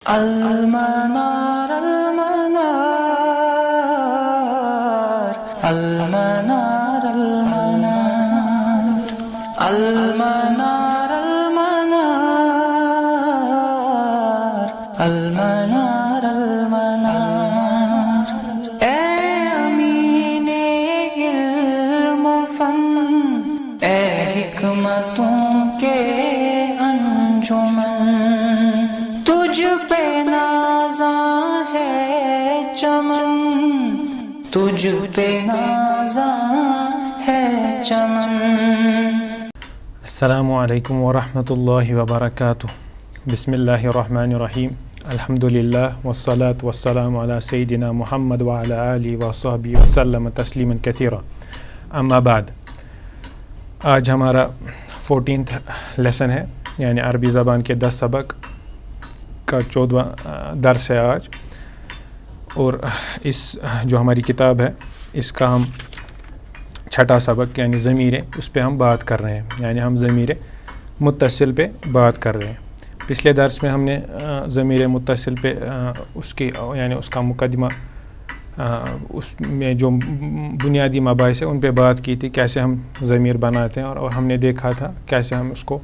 المنار المنار المنار المنار المنار المنار المنار اے امین علم و فن، اے حکمتوں کے انجمن، تجھ پہ نازاں ہے چمن، تجھ پہ نازاں ہے چمن۔ السلام علیکم ورحمۃ اللہ وبرکاتہ۔ بسم اللہ الرحمن الرحیم، الحمد للہ والصلاة والسلام علی سیدنا محمد وعلی آلہ وصحبہ وسلم تسلیما کثیرا، اما بعد۔ آج ہمارا 14th لیسن ہے، یعنی عربی زبان کے 10 سبق کا 14واں درس ہے آج، اور اس جو ہماری کتاب ہے اس کا ہم چھٹا سبق یعنی ضمیریں، اس پہ ہم بات کر رہے ہیں، یعنی ہم ضمیر متصل پہ بات کر رہے ہیں۔ پچھلے درس میں ہم نے ضمیر متصل پہ اس کی یعنی اس کا مقدمہ، اس میں جو بنیادی مباحث ہیں ان پہ بات کی تھی، کیسے ہم ضمیر بناتے ہیں، اور ہم نے دیکھا تھا کیسے ہم اس کو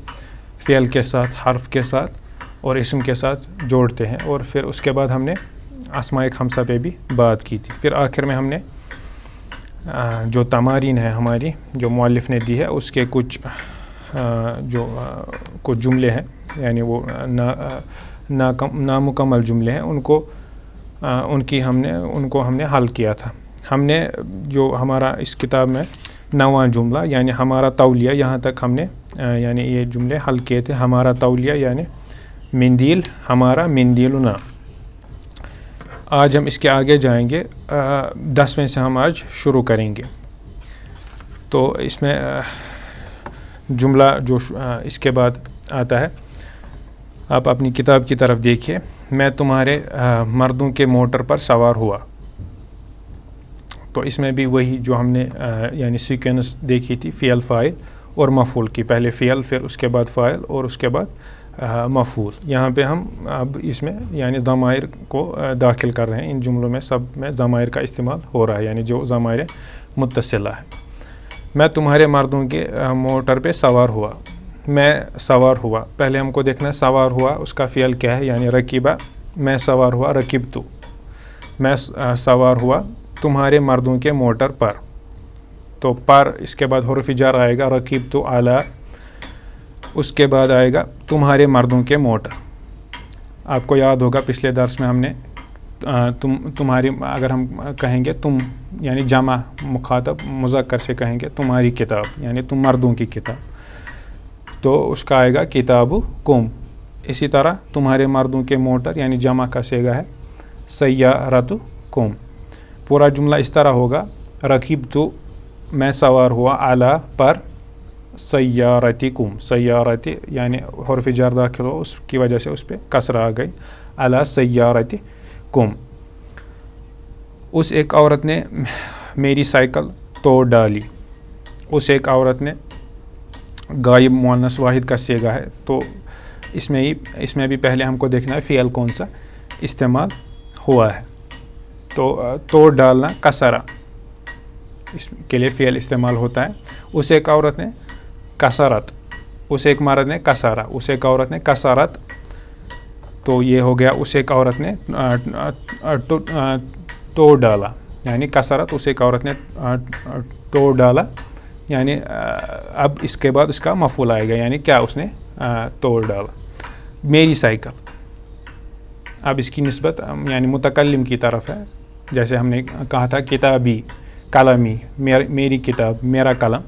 فعل کے ساتھ، حرف کے ساتھ اور اسم کے ساتھ جوڑتے ہیں، اور پھر اس کے بعد ہم نے اسماء خمسہ پہ بھی بات کی تھی۔ پھر آخر میں ہم نے جو تمارین ہے ہماری جو مؤلف نے دی ہے اس کے کچھ جملے ہیں، یعنی وہ نامکمل جملے ہیں، ان کو ہم نے حل کیا تھا۔ ہم نے جو ہمارا اس کتاب میں 9واں جملہ یعنی ہمارا تولیہ، یہاں تک ہم نے یعنی یہ جملے حل کیے تھے۔ ہمارا تولیہ یعنی مندیل، ہمارا مندیلنا۔ آج ہم اس کے آگے جائیں گے، 10ویں سے ہم آج شروع کریں گے۔ تو اس میں جملہ جو اس کے بعد آتا ہے، آپ اپنی کتاب کی طرف دیکھیے۔ میں تمہارے مردوں کے موٹر پر سوار ہوا۔ تو اس میں بھی وہی جو ہم نے یعنی سیکوینس دیکھی تھی، فعل، فاعل اور مفعول کی، پہلے فعل، پھر اس کے بعد فاعل اور اس کے بعد مفعول۔ یہاں پہ ہم اب اس میں یعنی ضمائر کو داخل کر رہے ہیں، ان جملوں میں سب میں ضمائر کا استعمال ہو رہا ہے، یعنی جو ضمائر متصلہ ہے۔ میں تمہارے مردوں کے موٹر پہ سوار ہوا۔ میں سوار ہوا، پہلے ہم کو دیکھنا ہے سوار ہوا اس کا فعل کیا ہے، یعنی رکیبہ۔ میں سوار ہوا رکبتو، میں سوار ہوا تمہارے مردوں کے موٹر پر۔ تو پر، اس کے بعد حرف جر آئے گا رکبتو علی، اس کے بعد آئے گا تمہارے مردوں کے موٹر۔ آپ کو یاد ہوگا پچھلے درس میں ہم نے تمہاری، اگر ہم کہیں گے تم یعنی جمع مخاطب مذکر سے کہیں گے تمہاری کتاب، یعنی تم مردوں کی کتاب، تو اس کا آئے گا کتابکم۔ اسی طرح تمہارے مردوں کے موٹر یعنی جمع کا صیغہ ہے سیارتکم۔ پورا جملہ اس طرح ہوگا، رکبتو میں سوار ہوا، علی پر، سیارتکم، سیارتی یعنی حرف جر داخل ہو، اس کی وجہ سے اس پہ کسرہ آ گئی، علی سیارتکم۔ اس ایک عورت نے میری سائیکل توڑ ڈالی۔ اس ایک عورت نے غائب مؤنث واحد کا صیغہ ہے، تو اس میں بھی پہلے ہم کو دیکھنا ہے فعل کون سا استعمال ہوا ہے۔ تو توڑ ڈالنا کسرہ، اس کے لیے فعل استعمال ہوتا ہے۔ اس ایک عورت نے کسرت، اس ایک مرد نے کسرہ، اس ایک عورت نے کسرت، تو یہ ہو گیا اس ایک عورت نے توڑ ڈالا، یعنی کسرت، اس ایک عورت نے توڑ ڈالا، یعنی اب اس کے بعد اس کا مفعول آئے گا، یعنی کیا اس نے توڑ ڈالا۔ میری سائیکل، اب اس کی نسبت یعنی متکلم کی طرف ہے، جیسے ہم نے کہا تھا کتابی، قلمی، میری کتاب، میرا قلم،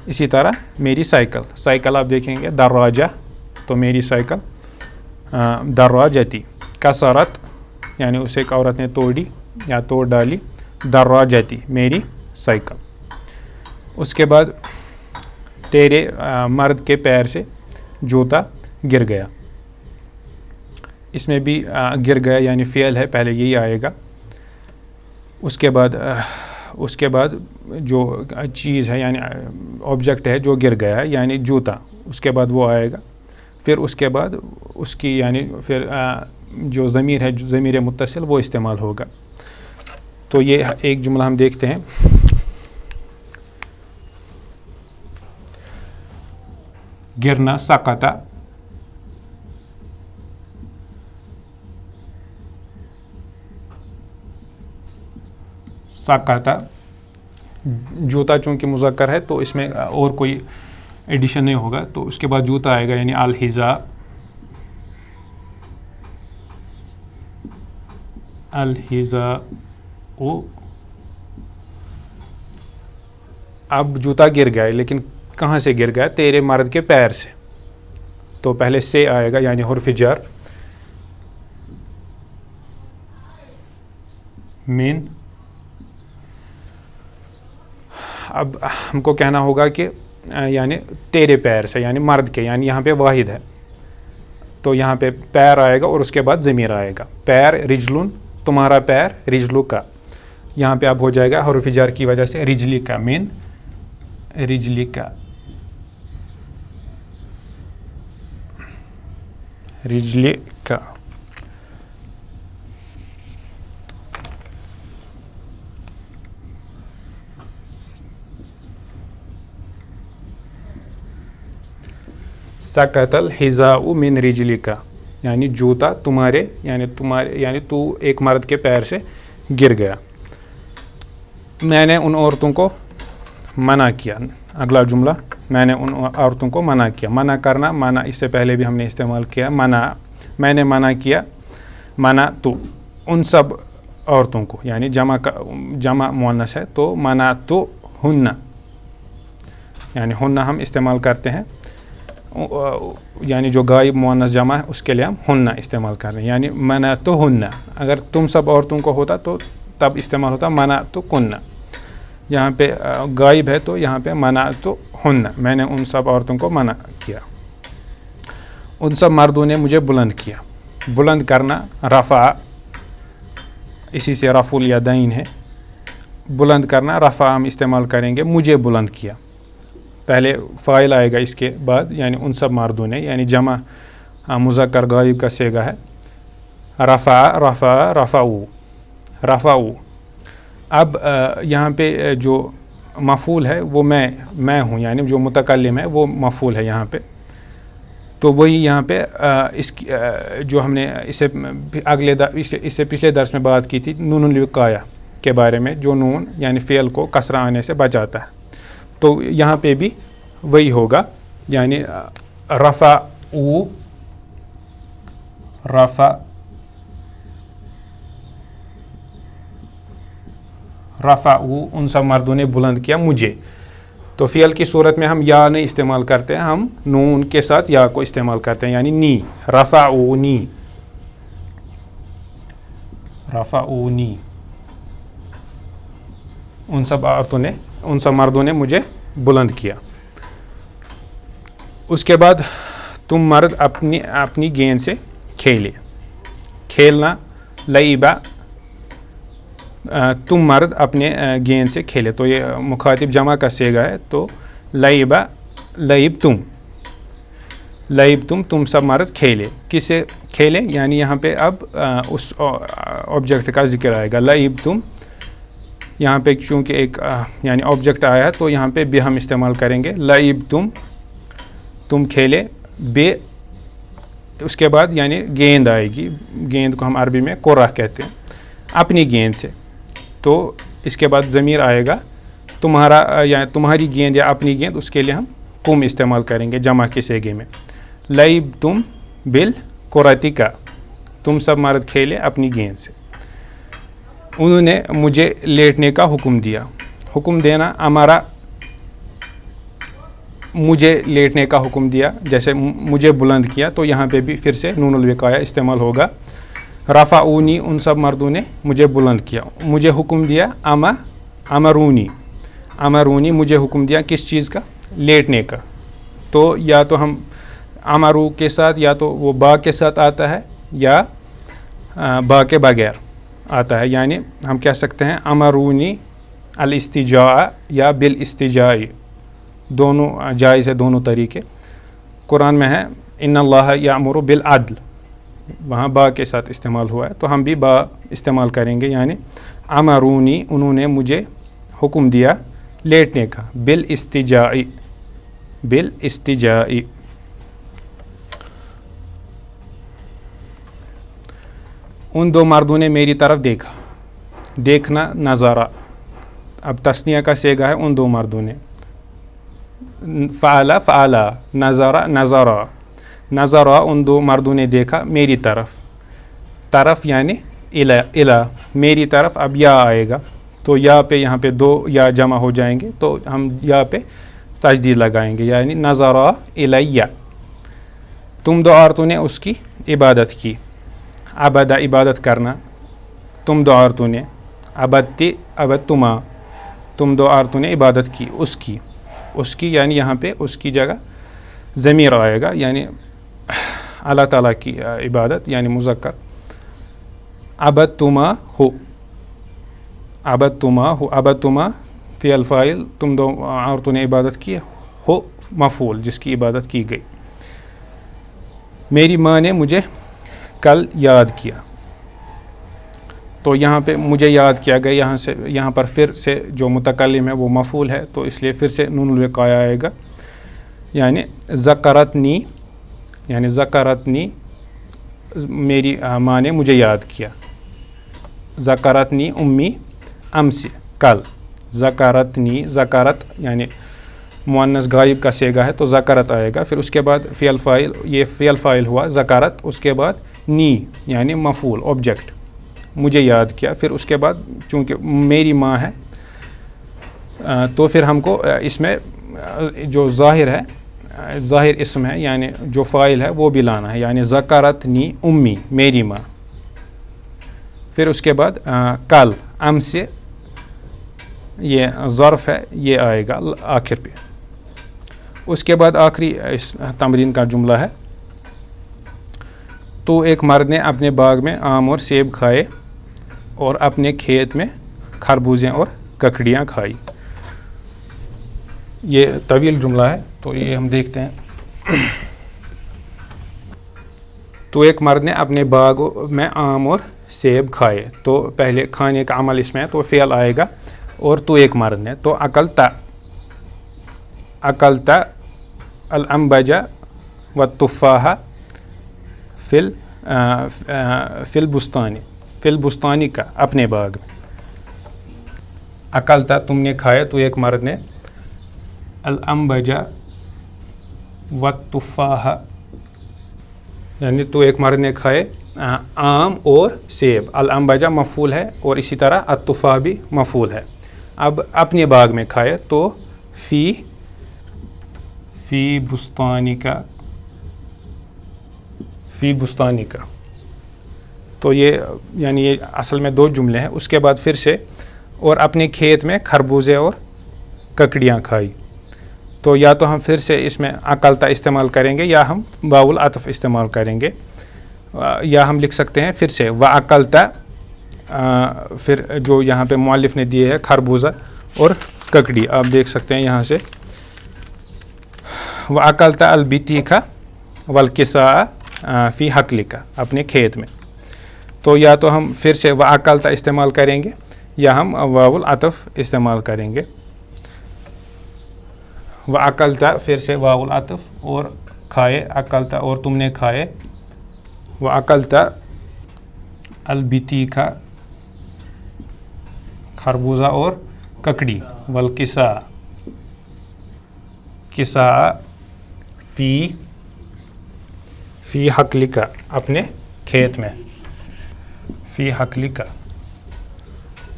اسی طرح میری سائیکل۔ سائیکل آپ دیکھیں گے دراجہ، تو میری سائیکل دراجتی۔ کسرت یعنی اس ایک عورت نے توڑی یا توڑ ڈالی، دراجتی میری سائیکل۔ اس کے بعد تیرے مرد کے پیر سے جوتا گر گیا۔ اس میں بھی گر گیا یعنی فعل ہے، پہلے یہی آئے گا۔ اس کے بعد جو چیز ہے یعنی آبجیکٹ ہے جو گر گیا ہے یعنی جوتا، اس کے بعد وہ آئے گا۔ پھر اس کے بعد اس کی یعنی پھر جو ضمیر ہے ضمیر متصل وہ استعمال ہوگا. تو یہ ایک جملہ ہم دیکھتے ہیں. گرنا سقطا, سقطا. جوتا چونکہ مذکر ہے تو اس میں اور کوئی ایڈیشن نہیں ہوگا, تو اس کے بعد جوتا آئے گا, یعنی الحذاء, الحذاء. اب جوتا گر گیا, لیکن کہاں سے گر گیا؟ تیرے مرد کے پیر سے. تو پہلے سے آئے گا یعنی حرف جر, من. اب ہم کو کہنا ہوگا کہ یعنی تیرے پیر سے, یعنی مرد کے, یعنی یہاں پہ واحد ہے تو یہاں پہ پیر آئے گا اور اس کے بعد ضمیر آئے گا. پیر رجلن, تمہارا پیر, رجلو کا. یہاں پہ اب ہو جائے گا حرف جر کی وجہ سے رجلی کا, من رجلی کا, رجلی کا. سقط الحذاء من رجلک, یعنی جوتا تمہارے یعنی تو ایک مرد کے پیر سے گر گیا. میں نے ان عورتوں کو منع کیا. اگلا جملہ, میں نے ان عورتوں کو منع کیا. منع کرنا, منع اس سے پہلے بھی ہم نے استعمال کیا. منع, میں نے منع کیا. منع تو ان سب عورتوں کو, یعنی جمع مؤنث ہے تو منع تو ہن, یعنی ہن ہم استعمال کرتے ہیں, یعنی جو غائب مؤنث جمع ہے اس کے لیے ہم ہن استعمال کر رہے ہیں. یعنی منع تو ہن, اگر تم سب عورتوں کو ہوتا تو تب استعمال ہوتا منع تو کن. یہاں پہ غائب ہے تو یہاں پہ منع تو ہن, میں نے ان سب عورتوں کو منع کیا. ان سب مردوں نے مجھے بلند کیا. بلند کرنا رفع, اسی سے رفع الیدین ہے. بلند کرنا رفع ہم استعمال کریں گے, مجھے بلند کیا. پہلے فاعل آئے گا اس کے بعد, یعنی ان سب مردوں نے, یعنی جمع مذکر غائب کا صیغہ ہے. رفع رفع رفعو رفعو. اب یہاں پہ جو مفعول ہے وہ میں ہوں, یعنی جو متکلم ہے وہ مفعول ہے یہاں پہ. تو وہی یہاں پہ اس کی جو ہم نے اس سے پچھلے درس میں بات کی تھی نون الوقایہ کے بارے میں, جو نون یعنی فعل کو کسرہ آنے سے بچاتا ہے. تو یہاں پہ بھی وہی ہوگا, یعنی رفعو رفع رفعو, ان سب مردوں نے بلند کیا مجھے. تو فعل کی صورت میں ہم یا نہیں استعمال کرتے ہیں, ہم نون کے ساتھ یا کو استعمال کرتے ہیں, یعنی نی. رفعونی رفعونی, ان سب مردوں نے مجھے بلند کیا. اس کے بعد تم مرد اپنی گیند سے کھیلے. کھیلنا لعبہ, تم مرد اپنے گیند سے کھیلے. تو یہ مخاطب جمع کا صیغہ ہے, تو لعبہ لعب تم سب مرد کھیلے. کسے کھیلے, یعنی یہاں پہ اب اس آبجیکٹ کا ذکر آئے گا. لعب تم, یہاں پہ چونکہ ایک یعنی آبجیکٹ آیا ہے تو یہاں پہ بے ہم استعمال کریں گے. لعب تم کھیلے. بے اس کے بعد یعنی گیند آئے گی. گیند کو ہم عربی میں کرہ کہتے ہیں, اپنی گیند سے. تو اس کے بعد ضمیر آئے گا تمہارا یا تمہاری گیند یا اپنی گیند, اس کے لیے ہم کم استعمال کریں گے جمع کے صیغے میں. لعب تم بالکرۃ, تم سب مرد کھیلے اپنی گیند سے. انہوں نے مجھے لیٹنے کا حکم دیا. حکم دینا ہمارا, مجھے لیٹنے کا حکم دیا, جیسے مجھے بلند کیا, تو یہاں پہ بھی پھر سے نون الوقایہ استعمال ہوگا. رفعونی, ان سب مردوں نے مجھے بلند کیا. مجھے حکم دیا امرونی, مجھے حکم دیا کس چیز کا؟ لیٹنے کا. تو یا تو ہم امرو کے ساتھ, یا تو وہ با کے ساتھ آتا ہے یا با کے بغیر آتا ہے. یعنی ہم کہہ سکتے ہیں امرونی الاستجاع یا بالاستجاع, دونوں جائز ہے, دونوں طریقے. قرآن میں ہے ان اللہ یامر بالعدل, وہاں با کے ساتھ استعمال ہوا ہے تو ہم بھی با استعمال کریں گے. یعنی امرونی انہوں نے مجھے حکم دیا لیٹنے کا. بالاستجاء بالاستجاء ان دو مردوں نے میری طرف دیکھا. دیکھنا نظارہ, اب تثنیہ کا صیغہ ہے ان دو مردوں نے. فعلا فعلا نظارہ نظارہ نظارہ ان دو مردوں نے دیکھا میری طرف. طرف یعنی الا میری طرف. اب یا آئے گا تو یا پہ یہاں پہ دو یا جمع ہو جائیں گے تو ہم یا پہ تجدید لگائیں گے. یعنی نظارہ الیہ تم دو عورتوں نے اس کی عبادت کی. عبادہ عبادت کرنا, تم دو عورتوں نے. عبدتی عبدتما تم دو عورتوں نے عبادت کی اس کی یعنی یہاں پہ اس کی جگہ ضمیر آئے گا یعنی اللہ تعالیٰ کی عبادت یعنی مذکر. عبدتما ہو عبدتما ہو عبدتما فی الفاعل تم دو عورتوں نے عبادت کی. ہو مفعول جس کی عبادت کی گئی. میری ماں نے مجھے کل یاد کیا. تو یہاں پہ مجھے یاد کیا گیا یہاں پر پھر سے جو متکلم ہے وہ مفعول ہے تو اس لیے پھر سے نون الوقایہ آئے گا. یعنی ذکرتنی یعنی ذکرتنی میری ماں نے مجھے یاد کیا. ذکرتنی امی امس کل. ذکرتنی ذکرت یعنی مؤنث غائب کا صیغہ ہے تو ذکرت آئے گا. پھر اس کے بعد فعل فاعل یہ فعل فاعل ہوا ذکرت. اس کے بعد نی یعنی مفعول آبجیکٹ مجھے یاد کیا. پھر اس کے بعد چونکہ میری ماں ہے تو پھر ہم کو اس میں جو ظاہر ہے ظاہر اسم ہے یعنی جو فاعل ہے وہ بھی لانا ہے. یعنی ذکرتنی امی میری ماں. پھر اس کے بعد کل ام سے یہ ظرف ہے یہ آئے گا آخر پہ. اس کے بعد آخری اس تمرین کا جملہ ہے تو ایک مرد نے اپنے باغ میں آم اور سیب کھائے اور اپنے کھیت میں خربوزیں اور ککڑیاں کھائی. یہ طویل جملہ ہے تو یہ ہم دیکھتے ہیں. تو ایک مرد نے اپنے باغ میں آم اور سیب کھائے تو پہلے کھانے کا عمل اس میں ہے تو فعل آئے گا اور تو ایک مرد نے تو اکلتا الانبجا والتفاح فی البستانی کا اپنے باغ میں. اکلتا تم نے کھایا تو ایک مرد نے الانبجا والتفاح یعنی تو ایک مرد نے کھائے آم اور سیب. الانبجا مفعول ہے اور اسی طرح التفاح بھی مفعول ہے. اب اپنے باغ میں کھائے تو فی بستانی کا تو یہ یعنی یہ اصل میں دو جملے ہیں. اس کے بعد پھر سے اور اپنے کھیت میں خربوزے اور ککڑیاں کھائی. تو یا تو ہم پھر سے اس میں اکلتا استعمال کریں گے یا ہم واو العطف استعمال کریں گے یا ہم لکھ سکتے ہیں پھر سے وَأَكَلْتَ پھر جو یہاں پہ مؤلف نے دیے ہے خربوزہ اور ککڑی. آپ دیکھ سکتے ہیں یہاں سے وَأَكَلْتَ الْبِطِيخَ وَالْكِسَاءَ فِي حَقْلِكَ اپنے کھیت میں. تو یا تو ہم پھر سے وَأَكَلْتَ استعمال کریں گے یا ہم واو العطف استعمال کریں گے. وَأَكَلْتَ پھر سے واو العطف اور کھائے اکلت اور تم نے کھائے. وَأَكَلْتَ الْبِطِيخَ خربوزہ اور ککڑی. وَالْكِسَاءَ فی حقلک اپنے کھیت میں. فی حقلک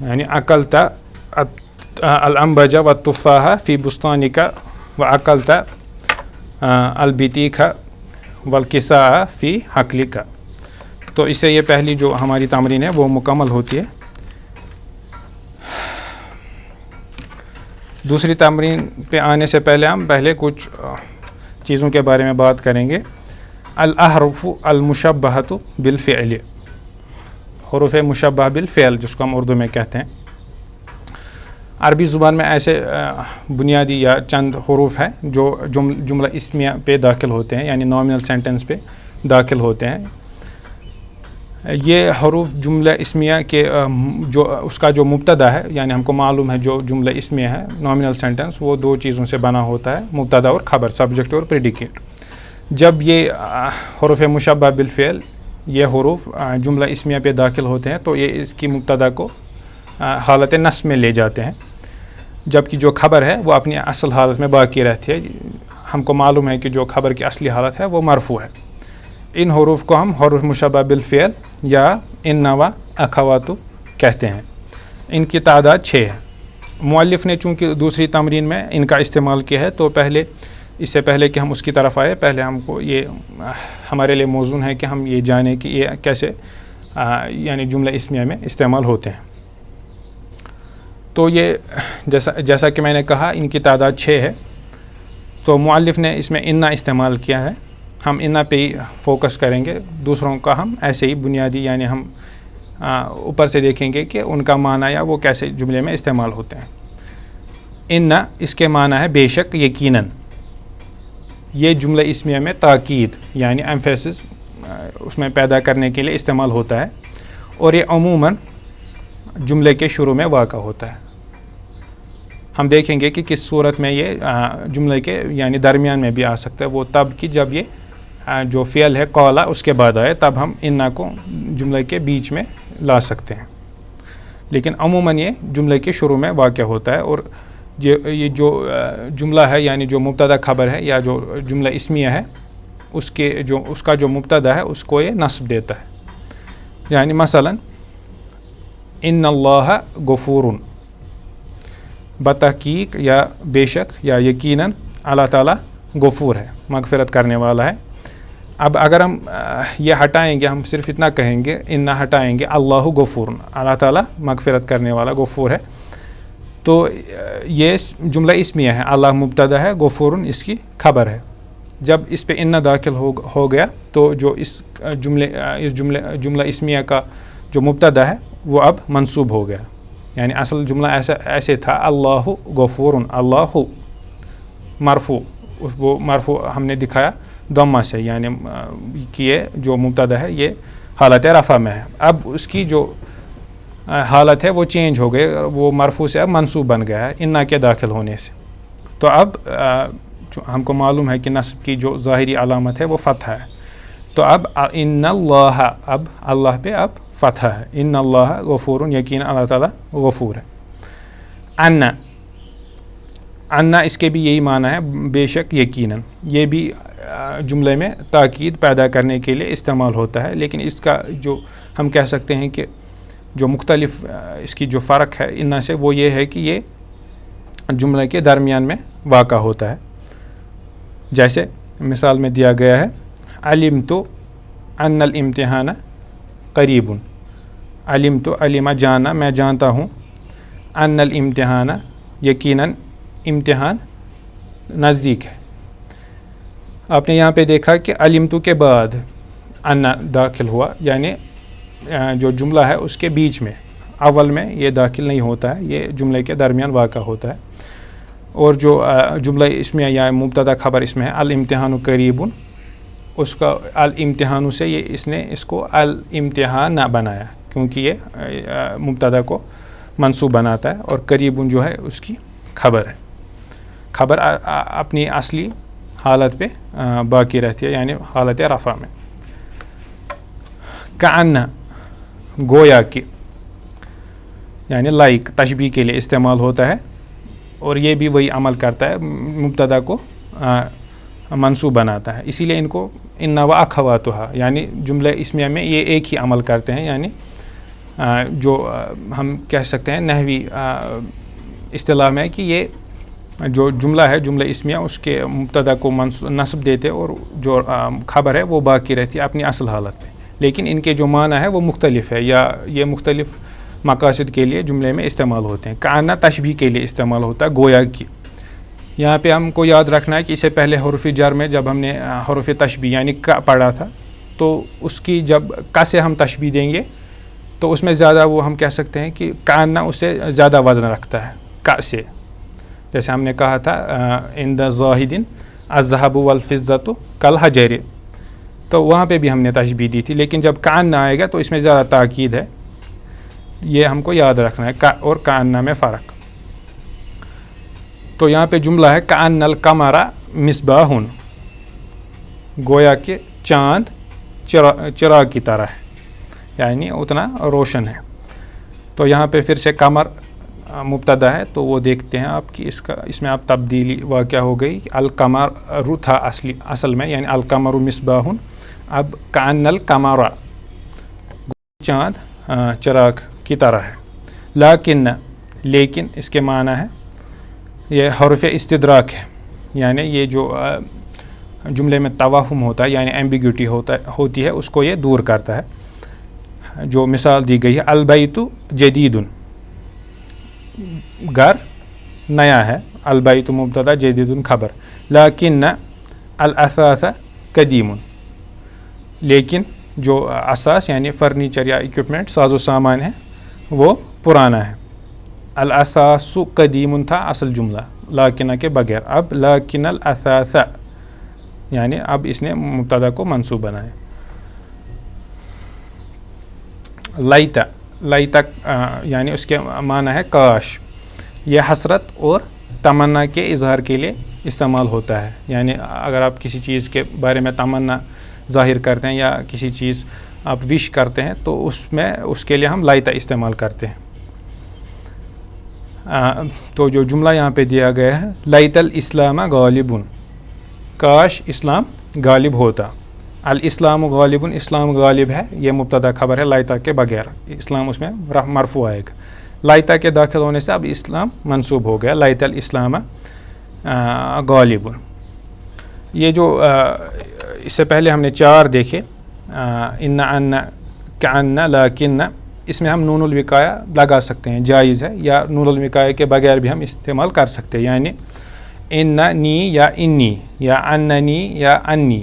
یعنی اکلت الانبج والتفاح فی بستانک واکلت البطیخ والکساء فی حقلک. تو اس سے یہ پہلی جو ہماری تمرین ہے وہ مکمل ہوتی ہے. دوسری تمرین پہ آنے سے پہلے ہم کچھ چیزوں کے بارے میں بات کریں گے. الاحرف المشبہۃ بالفعل حروف مشبہ بالفعل جس کو ہم اردو میں کہتے ہیں. عربی زبان میں ایسے بنیادی یا چند حروف ہیں جو جملہ اسمیہ پہ داخل ہوتے ہیں یعنی نامنل سینٹنس پہ داخل ہوتے ہیں. یہ حروف جملہ اسمیہ کے جو اس کا جو مبتدا ہے، یعنی ہم کو معلوم ہے جو جملہ اسمیہ ہے نامنل سینٹنس، وہ دو چیزوں سے بنا ہوتا ہے، مبتدا اور خبر، سبجیکٹ اور پریڈیکیٹ۔ جب یہ حروف مشبہ بالفعل یہ حروف جملہ اسمیہ پہ داخل ہوتے ہیں تو یہ اس کی مبتدا کو حالت نصب میں لے جاتے ہیں، جبکہ جو خبر ہے وہ اپنی اصل حالت میں باقی رہتی ہے۔ ہم کو معلوم ہے کہ جو خبر کی اصلی حالت ہے وہ مرفوع ہے۔ ان حروف کو ہم حروف مشبہ بالفعل یا ان و اخواتو کہتے ہیں۔ ان کی تعداد 6 ہے۔ مؤلف نے چونکہ دوسری تمرین میں ان کا استعمال کیا ہے، تو اس سے پہلے کہ ہم اس کی طرف آئے، پہلے ہم کو یہ ہمارے لیے موزون ہے کہ ہم یہ جانیں کہ یہ کیسے یعنی جملہ اسمیہ میں استعمال ہوتے ہیں۔ تو یہ جیسا کہ میں نے کہا ان کی تعداد 6 ہے، تو مؤلف نے اس میں انا استعمال کیا ہے۔ ہم انا پہ ہی فوکس کریں گے، دوسروں کا ہم ایسے ہی بنیادی یعنی ہم اوپر سے دیکھیں گے کہ ان کا معنی یا وہ کیسے جملے میں استعمال ہوتے ہیں۔ انا اس کے معنی ہے بے شک، یقیناً۔ یہ جملہ اسمیہ میں تاکید یعنی ایمفیسس اس میں پیدا کرنے کے لیے استعمال ہوتا ہے، اور یہ عموماً جملے کے شروع میں واقع ہوتا ہے۔ ہم دیکھیں گے کہ کس صورت میں یہ جملے کے یعنی درمیان میں بھی آ سکتا ہے، وہ تب کہ جب یہ جو فعل ہے قولا اس کے بعد آئے، تب ہم انا کو جملے کے بیچ میں لا سکتے ہیں، لیکن عموماً یہ جملے کے شروع میں واقع ہوتا ہے۔ اور یہ جو جملہ ہے یعنی جو مبتدا خبر ہے یا جو جملہ اسمیہ ہے، اس کا جو مبتدا ہے اس کو یہ نصب دیتا ہے۔ یعنی مثلا ان اللہ غفور، بتحقیق یا بے شک یا یقیناً اللہ تعالیٰ غفور ہے، مغفرت کرنے والا ہے۔ اب اگر ہم یہ ہٹائیں گے، ہم صرف اتنا کہیں گے، ان ہٹائیں گے اللہ غفور، اللہ تعالیٰ مغفرت کرنے والا غفور ہے، تو یہ جملہ اسمیہ ہے، اللہ مبتدا ہے، غفور اس کی خبر ہے۔ جب اس پہ ان داخل ہو گیا تو جو اس جملہ اسمیہ کا جو مبتدا ہے وہ اب منصوب ہو گیا، یعنی اصل جملہ ایسے تھا اللہ غفور، اللہ مرفوع، وہ مرفوع ہم نے دکھایا ضمہ سے، یعنی کہ یہ جو مبتدا ہے یہ حالت رفع میں ہے۔ اب اس کی جو حالت ہے وہ چینج ہو گئی، وہ مرفوع سے اب منصوب بن گیا ہے انا کے داخل ہونے سے۔ تو اب ہم کو معلوم ہے کہ نصب کی جو ظاہری علامت ہے وہ فتح ہے، تو اب ان اللہ، اب اللہ پہ اب فتح ہے، ان اللہ غفور، یقین اللہ تعالیٰ غفور ہے۔ انا اس کے بھی یہی معنی ہے بے شک، یقیناً۔ یہ بھی جملے میں تاکید پیدا کرنے کے لیے استعمال ہوتا ہے، لیکن اس کا جو ہم کہہ سکتے ہیں کہ جو مختلف اس کی جو فرق ہے انا سے، وہ یہ ہے کہ یہ جملے کے درمیان میں واقع ہوتا ہے۔ جیسے مثال میں دیا گیا ہے علمت ان الامتحان قریب، علمت، علم جانا، میں جانتا ہوں، ان الامتحان یقیناً امتحان نزدیک ہے۔ آپ نے یہاں پہ دیکھا کہ علمت کے بعد ان داخل ہوا، یعنی جو جملہ ہے اس کے بیچ میں، اول میں یہ داخل نہیں ہوتا ہے، یہ جملے کے درمیان واقع ہوتا ہے۔ اور جو جملہ اسمیہ یا مبتدا خبر اس میں ہے الامتحان قریب، اس کا الامتحان سے اس نے اس کو الامتحان نہ بنایا، کیونکہ یہ مبتدا کو منصوب بناتا ہے، اور قریب جو ہے اس کی خبر ہے۔ خبر اپنی اصلی حالت پہ باقی رہتی ہے، یعنی حالت رفع میں۔ کأن، گویا کہ، یعنی لائک، تشبیہ کے لیے استعمال ہوتا ہے، اور یہ بھی وہی عمل کرتا ہے، مبتدا کو منصوب بناتا ہے، اسی لیے ان کو ان و اخواتها، یعنی جملہ اسمیہ میں یہ ایک ہی عمل کرتے ہیں، یعنی جو ہم کہہ سکتے ہیں نحوی اصطلاح میں کہ یہ جو جملہ ہے جملہ اسمیہ اس کے مبتدا کو نصب دیتے اور جو خبر ہے وہ باقی رہتی ہے اپنی اصل حالت میں، لیکن ان کے جو معنی ہے وہ مختلف ہے، یا یہ مختلف مقاصد کے لیے جملے میں استعمال ہوتے ہیں۔ کأن تشبیہ کے لیے استعمال ہوتا ہے، گویا کی۔ یہاں پہ ہم کو یاد رکھنا ہے کہ اس سے پہلے حروف جر میں جب ہم نے حروف تشبیہ یعنی کا پڑھا تھا، تو اس کی جب کا سے ہم تشبیہ دیں گے تو اس میں زیادہ وہ ہم کہہ سکتے ہیں کہ کأن اس سے زیادہ وزن رکھتا ہے کا سے، جیسے ہم نے کہا تھا عند زاہد الذهب والفضة كالحجر، تو وہاں پہ بھی ہم نے تشبیہ دی تھی، لیکن جب کأن آئے گا تو اس میں زیادہ تاکید ہے، یہ ہم کو یاد رکھنا ہے اور کأن میں فرق. تو یہاں پہ جملہ ہے کأن القمر مصباح، گویا کہ چاند چراغ کی طرح ہے، یعنی اتنا روشن ہے. تو یہاں پہ پھر سے قمر مبتدا ہے، تو وہ دیکھتے ہیں آپ کی اس میں آپ تبدیلی واقع ہو گئی. القمر تھا اصل میں، یعنی القمر مصباح، اب کأن القمر چاند چراغ کی طرح ہے. لیکن اس کے معنی ہے یہ حرف استدراک ہے، یعنی یہ جو جملے میں توہم ہوتا ہے یعنی ایمبیگوٹی ہوتی ہے اس کو یہ دور کرتا ہے. جو مثال دی گئی ہے البیت جدید، گھر نیا ہے، البیت مبتدا جدید خبر. لیکن الاساس قدیم، لیکن جو اساس یعنی فرنیچر یا اکوپمنٹ ساز و سامان ہے وہ پرانا ہے. الاساس قدیم تھا اصل جملہ لیکن کے بغیر، اب لیکن الاساس یعنی اب اس نے مبتدا کو منصوب بنایا. لیتا یعنی اس کے معنی ہے کاش. یہ حسرت اور تمنا کے اظہار کے لیے استعمال ہوتا ہے، یعنی اگر آپ کسی چیز کے بارے میں تمنا ظاہر کرتے ہیں یا کسی چیز آپ وش کرتے ہیں تو اس کے لیے ہم لیتا استعمال کرتے ہیں. تو جو جملہ یہاں پہ دیا گیا ہے لیت الاسلام غالب، کاش اسلام غالب ہوتا. الاسلام غالب، اسلام غالب ہے، یہ مبتدا خبر ہے لیتا کے بغیر، اسلام اس میں مرفوع آئے گا. لیتا کے داخل ہونے سے اب اسلام منصوب ہو گیا، لیت الاسلام غالب. یہ جو اس سے پہلے ہم نے 4 دیکھے، ان کأن لیکن، اس میں ہم نون الوقایہ لگا سکتے ہیں، جائز ہے، یا نون الوقایہ کے بغیر بھی ہم استعمال کر سکتے ہیں، یعنی اننی یا انی یا اننی یا انی،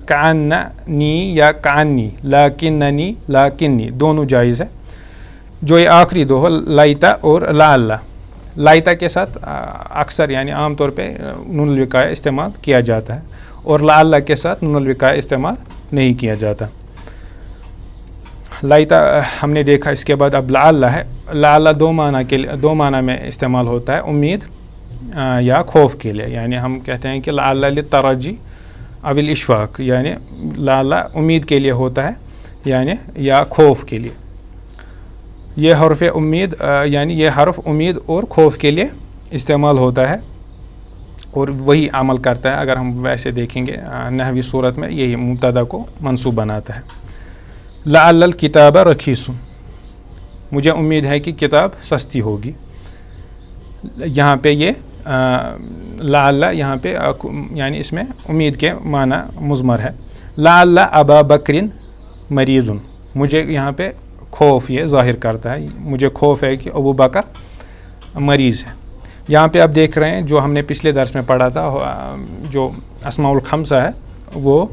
کأننی یا کأنی، لیکننی لیکنی، دونوں جائز ہے. جو یہ آخری دو ہے لیتا اور لعل، لیتا کے ساتھ اکثر یعنی عام طور پہ نون الوقایہ استعمال کیا جاتا ہے، اور لعل کے ساتھ نون الوقایہ استعمال نہیں کیا جاتا. لیتا ہم نے دیکھا، اس کے بعد اب لعل ہے. لعل دو معنی میں استعمال ہوتا ہے، امید یا خوف کے لیے، یعنی ہم کہتے ہیں کہ لعل للترجی او الاشفاق، یعنی لعل امید کے لیے ہوتا ہے یعنی یا خوف کے لیے. یہ حرف امید یعنی یہ حرف امید اور خوف کے لیے استعمال ہوتا ہے اور وہی عمل کرتا ہے. اگر ہم ویسے دیکھیں گے نحوی صورت میں یہی مبتدا کو منصوب بناتا ہے. لعل الکتاب رخیص، مجھے امید ہے کہ کتاب سستی ہوگی. یہاں پہ یہ لعل یہاں پہ یعنی اس میں امید کے معنی مضمر ہے. لعل ابا بکر مریض، مجھے یہاں پہ خوف یہ ظاہر کرتا ہے، مجھے خوف ہے کہ ابو بکر مریض ہے. یہاں پہ آپ دیکھ رہے ہیں جو ہم نے پچھلے درس میں پڑھا تھا، جو اسماء الخمسہ ہے وہ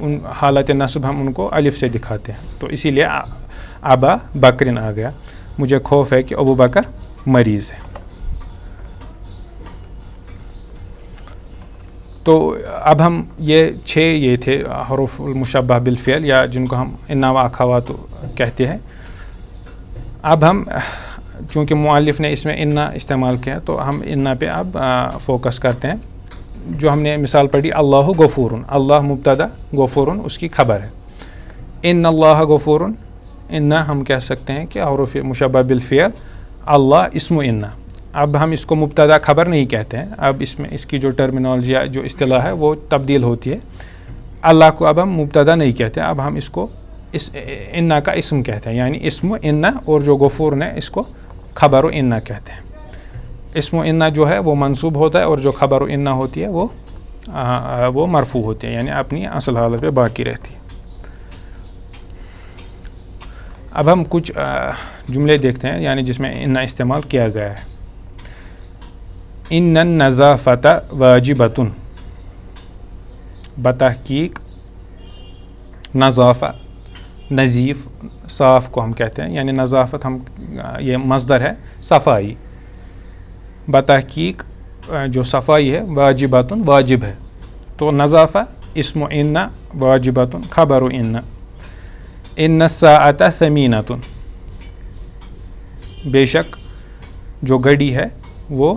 ان حالت نصب ہم ان کو الف سے دکھاتے ہیں، تو اسی لیے ابا بکرن آ گیا. مجھے خوف ہے کہ ابو بکر مریض ہے. تو اب ہم یہ 6 یہ تھے حروف المشبہ بالفعل یا جن کو ہم انا و اخوات کہتے ہیں. اب ہم چونکہ مؤلف نے اس میں انا استعمال کیا تو ہم انا پہ اب فوکس کرتے ہیں. جو ہم نے مثال پڑھی اللہ غفورن، اللہ مبتدا غفورن اس کی خبر ہے. ان اللہ غفورن، انا ہم کہہ سکتے ہیں کہ حروف مشبہ بالفعل، اللہ اسم انا. اب ہم اس کو مبتدا خبر نہیں کہتے ہیں، اب اس میں اس کی جو ٹرمینالوجی یا جو اصطلاح ہے وہ تبدیل ہوتی ہے. اللہ کو اب ہم مبتدا نہیں کہتے، اب ہم اس کو انا کا اسم کہتے ہیں، یعنی اسم انا، اور جو غفور ہے اس کو خبر و انا کہتے ہیں. اسم انا جو ہے وہ منصوب ہوتا ہے اور جو خبر و انا ہوتی ہے وہ مرفوع ہوتی ہے، یعنی اپنی اصل حالت پہ باقی رہتی ہے. اب ہم کچھ جملے دیکھتے ہیں یعنی جس میں انا استعمال کیا گیا ہے. ان النظافۃ واجبۃ، بتحقیق نظافہ، نظیف صاف کو ہم کہتے ہیں، یعنی نظافت ہم یہ مصدر ہے صفائی. بتحقیق جو صفائی ہے واجبۃ واجب ہے، تو نظافہ اسم ان واجبۃ خبر ان الساعۃ ثمینۃ بے شک جو گھڑی ہے وہ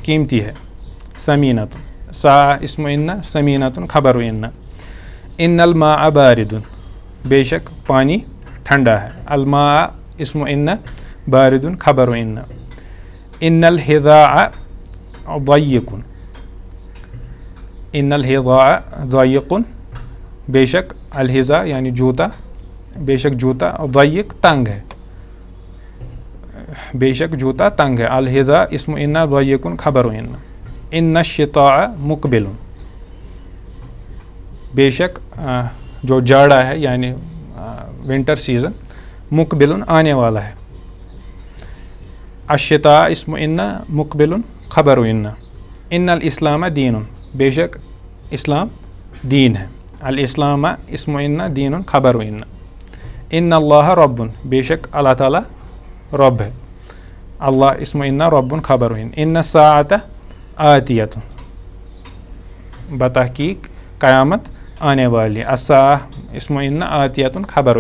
قیمتی ہے. ثمینۃ ساعہ اسم ان ثمینۃ خبر ان الماء بارد بے شک پانی ٹھنڈا ہے. الماء اسم ان بارد خبر ان الحذاء ضیق ان الحذاء ضیق بے شک الحذاء یعنی جوتا بے شک جوتا ضیق تنگ ہے بے شک جوتا تنگ ہے. الحذاء اسم ان ضیق خبر ان الشتاء مقبل بے شک جو جاڑا ہے یعنی ونٹر سیزن مقبل آنے والا ہے. الشتاء اسم ان مقبل خبر ان الاسلام دین بے شک اسلام دین ہے. الاسلام اسم ان دین خبر ان اللہ رب بے شک اللہ تعالیٰ رب ہے. اللہ اسم ان رب خبر ان الساعۃ آتیۃ بتحقیق قیامت آنے والی. الساعہ اسم ان آتیۃ خبر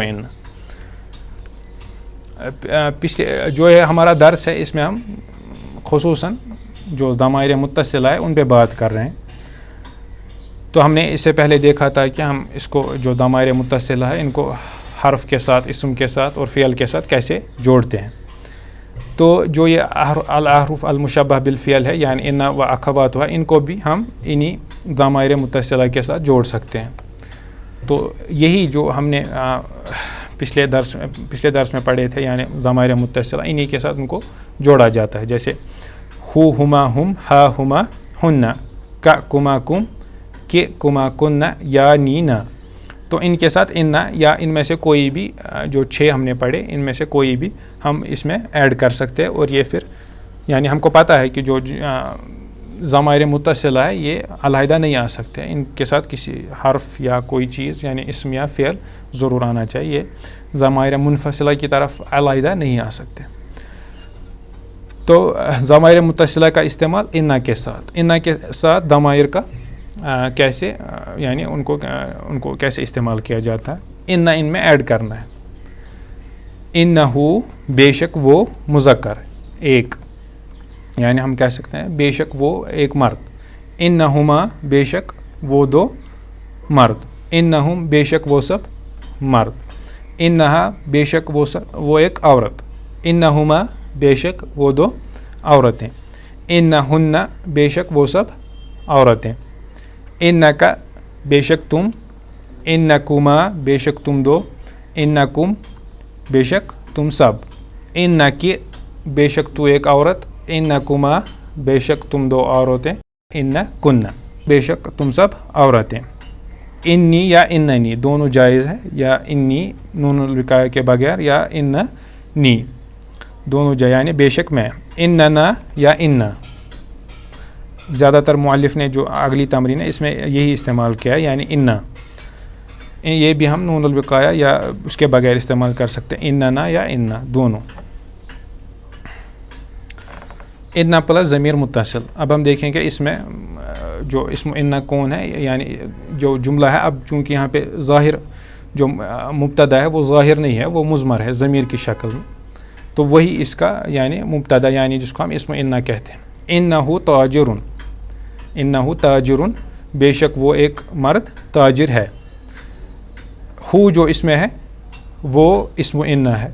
پچھلے جو ہے ہمارا درس ہے اس میں ہم خصوصاً جو ضمائر متصلہ ہے ان پہ بات کر رہے ہیں. تو ہم نے اس سے پہلے دیکھا تھا کہ ہم اس کو جو ضمائر متصلہ ہے ان کو حرف کے ساتھ اسم کے ساتھ اور فعل کے ساتھ کیسے جوڑتے ہیں. تو جو یہ الاحرف المشبہ بالفعل ہے یعنی ان و اخواتها ان کو بھی ہم انہی ضمائر متصلہ کے ساتھ جوڑ سکتے ہیں. تو یہی جو ہم نے پچھلے درس میں پڑھے تھے یعنی ضمائر متصلہ انہی کے ساتھ ان کو جوڑا جاتا ہے. جیسے ہو ہما ہم ہا ہما ہن کا کما کم کے کما کن یا نینا. تو ان کے ساتھ ان یا ان میں سے کوئی بھی جو 6 ہم نے پڑھے ان میں سے کوئی بھی ہم اس میں ایڈ کر سکتے ہیں. اور یہ پھر یعنی ہم کو پتہ ہے کہ جو ضمائر متصلہ ہے یہ علیحدہ نہیں آ سکتے, ان کے ساتھ کسی حرف یا کوئی چیز یعنی اسم یا فعل ضرور آنا چاہیے. ضمائر منفصلہ کی طرف علیحدہ نہیں آ سکتے. تو ضمائر متصلہ کا استعمال ان کے ساتھ ضمائر کا کیسے یعنی ان کو کیسے استعمال کیا جاتا ہے. ان میں ایڈ کرنا ہے. انہو بے شک وہ مذکر ایک یعنی ہم کہہ سکتے ہیں بے شک وہ ایک مرد. انہما بے شک وہ 2 مرد. انہم بے شک وہ سب مرد. انہا بے شک وہ ایک عورت. انہما بے شک وہ 2 عورتیں. انہن بے شک وہ سب عورتیں. انکا بے شک تم. انکما بے شک تم 2. انکم بے شک تم سب. انکی بے شک تو ایک عورت. انکما بے شک تم 2 عورتیں. انکن بے شک تم سب عورتیں. انی یا اننی دونوں جائز ہے, یا انی نون الوقایہ کے بغیر یا اننی دونوں جائز یعنی بے شک میں. اننا یا اننا زیادہ تر مؤلف نے جو اگلی تمرین ہے اس میں یہی استعمال کیا ہے یعنی اننا. یہ بھی ہم نون الوقایہ یا اس کے بغیر استعمال کر سکتے ہیں. اننا یا اننا دونوں. اننا پلس ضمیر متصل. اب ہم دیکھیں کہ اس میں جو اسم اننا کون ہے یعنی جو جملہ ہے. اب چونکہ یہاں پہ ظاہر جو مبتدا ہے وہ ظاہر نہیں ہے, وہ مضمر ہے ضمیر کی شکل میں. تو وہی اس کا یعنی مبتدا یعنی جس کو ہم اسم اننا کہتے ہیں. انہو تاجرن. انہو تاجرن بے شک وہ ایک مرد تاجر ہے. ہو جو اس میں ہے وہ اسم اننا ہے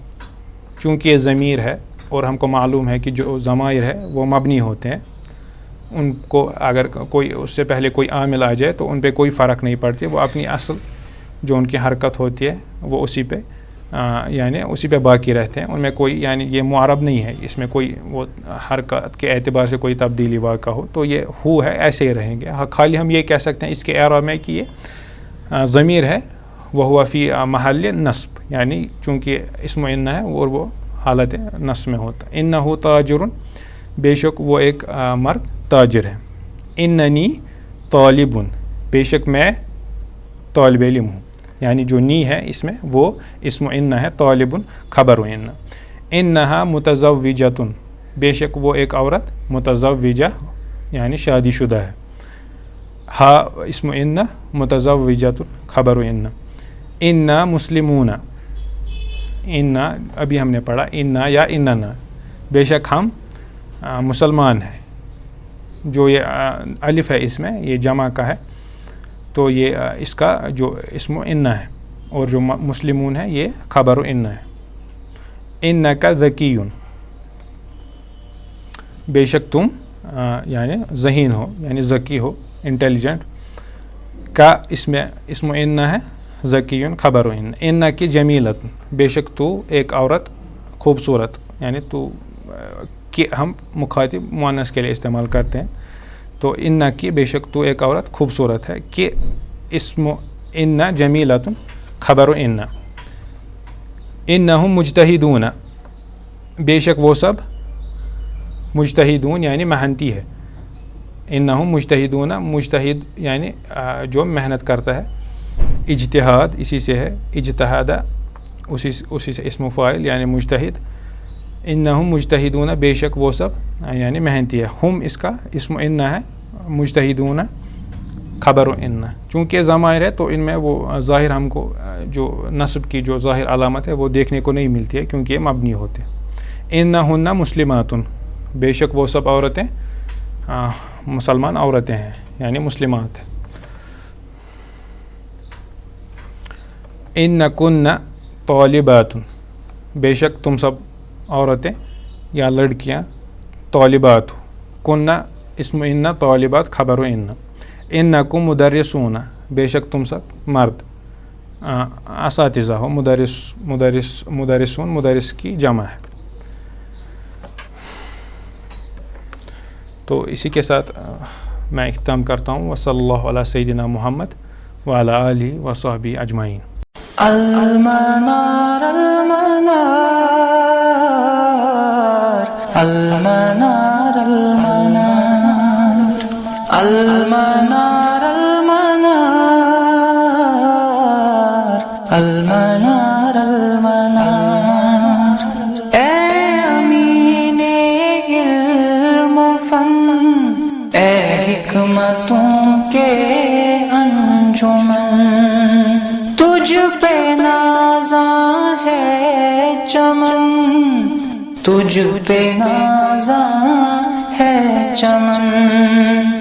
چونکہ یہ ضمیر ہے اور ہم کو معلوم ہے کہ جو ضمائر ہے وہ مبنی ہوتے ہیں. ان کو اگر کوئی اس سے پہلے کوئی عامل آ جائے تو ان پہ کوئی فرق نہیں پڑتی. وہ اپنی اصل جو ان کی حرکت ہوتی ہے وہ اسی پہ یعنی اسی پہ باقی رہتے ہیں. ان میں کوئی یعنی یہ معرب نہیں ہے, اس میں کوئی وہ حرکت کے اعتبار سے کوئی تبدیلی واقع ہو تو یہ ہو ہے ایسے ہی رہیں گے. خالی ہم یہ کہہ سکتے ہیں اس کے اعراب میں کہ یہ ضمیر ہے وہ ہوا فی محل نصب یعنی چونکہ اسم اننا ہے اور وہ حالت نصب میں ہوتا ہے. انہو تاجرن بے شک وہ ایک مرد تاجر ہے. اننی طالبن بے شک میں طالب علم ہوں یعنی جو نی ہے اس میں وہ اسم اننا ہے. طالبن خبر اننا. انہا ہا اسم ان متزوجۃ خبر ان، انا مسلمون، انا ابھی ہم نے پڑھا انا یا اننا، بے شک ہم مسلمان ہیں. جو یہ الف ہے اس میں یہ جمع کا ہے تو یہ اس کا جو اسم انا ہے، اور جو مسلمون ہے یہ خبر ان ہے. انکا ذکیٌ، بے شک تم یعنی ذہین ہو، یعنی ذکی ہو، انٹیلیجنٹ. کا اس میں اسم ان ہے، ذکی خبر ان. ان کی جمیلت، بے شک تو ایک عورت خوبصورت، یعنی تو کہ ہم مخاطب مؤنث کے لیے استعمال کرتے ہیں تو ان کی بے شک تو ایک عورت خوبصورت ہے. کہ اسم ان جمیلت خبر ان. انہم مجتہدون، بے شک وہ سب مجتہدون یعنی محنتی ہے. انہم مجتہدون، مجتہد یعنی جو محنت کرتا ہے. اجتہاد اسی سے ہے، اجتہاد اسی سے اسم فاعل یعنی مجتہد. انہم مجتہدون، بے شک وہ سب یعنی محنتی ہے. ہم اس کا اسم ان ہے، مجتہدون خبر ان. چونکہ ضمائر ہے تو ان میں وہ ظاہر ہم کو جو نصب کی جو ظاہر علامت ہے وہ دیکھنے کو نہیں ملتی ہے کیونکہ یہ مبنی ہوتے ہیں. انہن مسلمات، بے شک وہ سب عورتیں مسلمان عورتیں ہیں یعنی مسلمات. انکن طالبات، بے شک تم سب عورتیں یا لڑکیاں طالبات. کن اسم ان طالبات خبر ان. انکم مدرسون، بے شک تم سب مرد اساتذہ ہو. مدرسون مدرس کی جمع ہے. تو اسی کے ساتھ میں اختتام کرتا ہوں. وصلی اللہ علی سیدنا محمد وعلی آلہ وصحبہ اجمعین. المنار المنار المنار المنار المنار المنار المنار. اے امین علم و فن، اے حکمتوں کے انجمن، تجھ پہ نازاں ہے چمن، تجھ پہ نازاں ہے چمن.